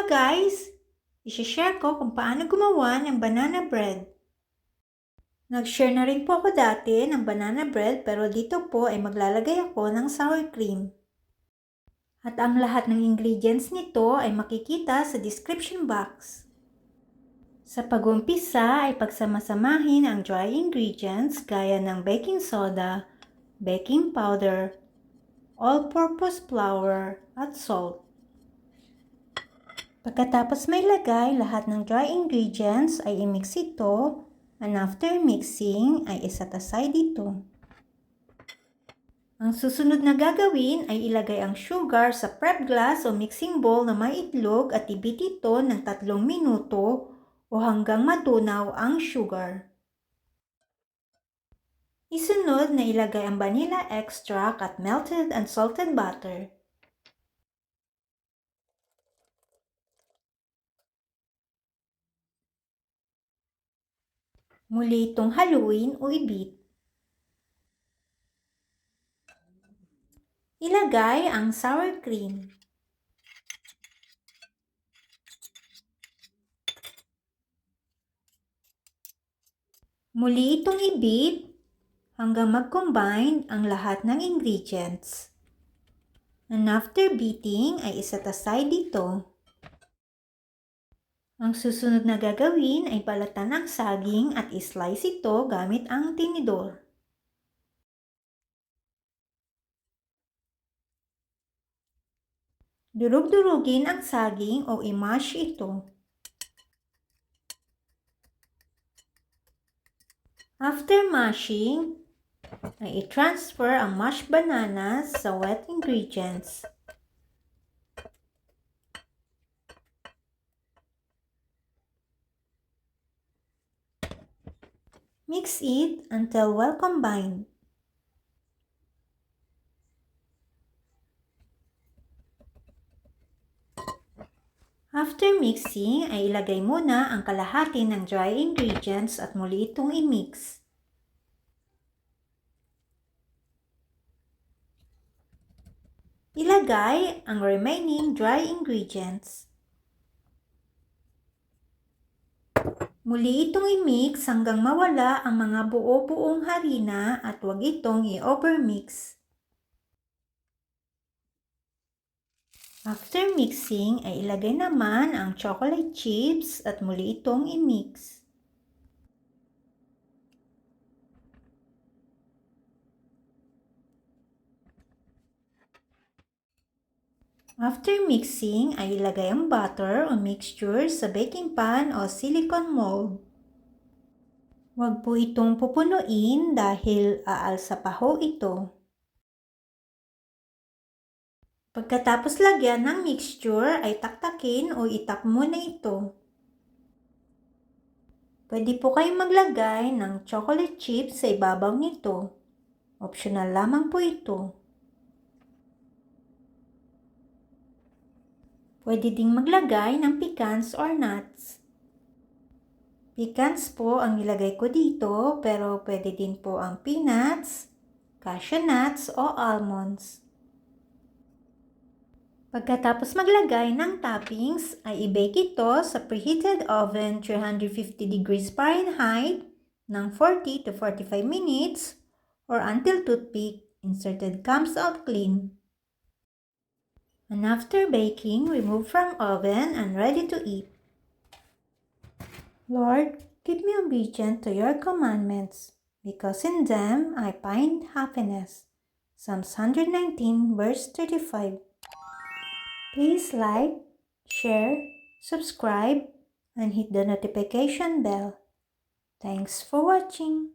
Hello guys! I-share ko kung paano gumawa ng banana bread. Nag-share na rin po ako dati ng banana bread pero dito po ay maglalagay ako ng sour cream. At ang lahat ng ingredients nito ay makikita sa description box. Sa pag-umpisa ay pagsamasamahin ang dry ingredients gaya ng baking soda, baking powder, all-purpose flour at salt. Pagkatapos may lagay lahat ng dry ingredients ay i-mix ito and after mixing ay iset aside ito. Ang susunod na gagawin ay ilagay ang sugar sa prep glass o mixing bowl na may itlog at ibit ito ng 3 minuto o hanggang matunaw ang sugar. Isunod na ilagay ang vanilla extract at melted and salted butter. Muli itong haluin o ibit. Ilagay ang sour cream. Muli itong ibit hanggang mag-combine ang lahat ng ingredients. And after beating ay iset aside dito. Ang susunod na gagawin ay balatan ang saging at islice ito gamit ang tinidor. Durug-durugin ang saging o i-mash ito. After mashing, ay i-transfer ang mashed bananas sa wet ingredients. Mix it until well combined. After mixing, ay ilagay muna ang kalahati ng dry ingredients at muli itong i-mix. Ilagay ang remaining dry ingredients. Muli itong i-mix hanggang mawala ang mga buo-buong harina at huwag itong i-overmix. After mixing, ay ilagay naman ang chocolate chips at muli itong i-mix. After mixing, ay ilagay ang butter o mixture sa baking pan o silicone mold. Huwag po itong pupunuin dahil aalsa pa ho ito. Pagkatapos lagyan ng mixture ay taktakin o itap muna ito. Pwede po kayong maglagay ng chocolate chips sa ibabaw nito. Optional lamang po ito. Pwede ding maglagay ng pecans or nuts. Pecans po ang nilagay ko dito pero pwede din po ang peanuts, cashew nuts o almonds. Pagkatapos maglagay ng toppings, ay i-bake ito sa preheated oven 350 degrees Fahrenheit ng 40 to 45 minutes or until toothpick inserted comes out clean. And after baking, remove from oven and ready to eat. Lord, keep me obedient to your commandments, because in them I find happiness. Psalms 119 verse 35. Please like, share, subscribe, and hit the notification bell. Thanks for watching.